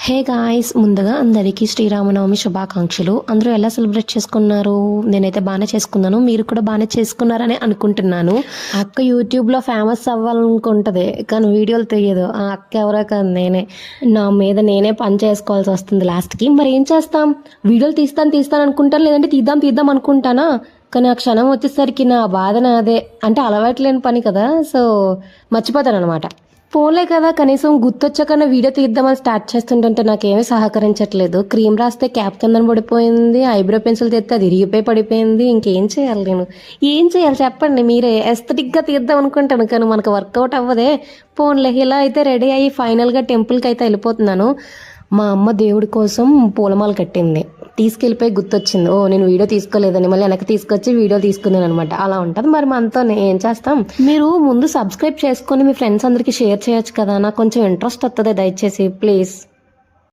Hey guys, ముందుగా అందరికీ శ్రీరామనవమి శుభాకాంక్షలు. అందరూ ఎలా సెలబ్రేట్ చేసుకున్నారు? నేనైతే బాగానే చేసుకున్నాను, మీరు కూడా బాగానే చేసుకున్నారని అనుకుంటున్నాను. అక్క యూట్యూబ్లో ఫేమస్ అవ్వాలనుకుంటుంది కానీ వీడియోలు తీయదు. ఆ అక్క ఎవరో కాదు, నేనే. నా మీద నేనే పని చేసుకోవాల్సి వస్తుంది లాస్ట్కి. మరి ఏం చేస్తాం? వీడియోలు తీస్తాను అనుకుంటాను, లేదంటే తీద్దాం అనుకుంటానా, కానీ ఆ క్షణం వచ్చేసరికి నా బాధ నాదే. అంటే అలవాట్లేని పని కదా, సో మర్చిపోతాను అనమాట. పోలే కదా, కనీసం గుర్తొచ్చాకన్నా వీడియో తీద్దామని స్టార్ట్ చేస్తుంటే నాకేమీ సహకరించట్లేదు. క్రీమ్ రాస్తే క్యాప్ కింద పడిపోయింది, ఐబ్రో పెన్సిల్ తెస్తే అది ఇరిగిపోయి పడిపోయింది. ఇంకేం చేయాలి నేను? ఏం చేయాలి చెప్పండి మీరే. ఎస్థెటిక్గా తీద్దాం అనుకుంటాను కానీ మనకు వర్కౌట్ అవ్వదే. పోన్లే, ఇలా అయితే రెడీ అయ్యి ఫైనల్గా టెంపుల్కి అయితే వెళ్ళిపోతున్నాను. మా అమ్మ దేవుడి కోసం పూలమాల కట్టింది, తీసుకెళ్ళిపోయి గుర్తొచ్చింది. ఓ నేను వీడియో తీసుకోలేదని మళ్ళీ వెనక్కి తీసుకొచ్చి వీడియో తీసుకున్నాను అనమాట. అలా ఉంటుంది మరి మనతో, ఏం చేస్తాం. మీరు ముందు సబ్స్క్రైబ్ చేసుకొని మీ ఫ్రెండ్స్ అందరికీ షేర్ చేయొచ్చు కదా, నాకు కొంచెం ఇంట్రెస్ట్ వస్తుంది. దయచేసి ప్లీజ్.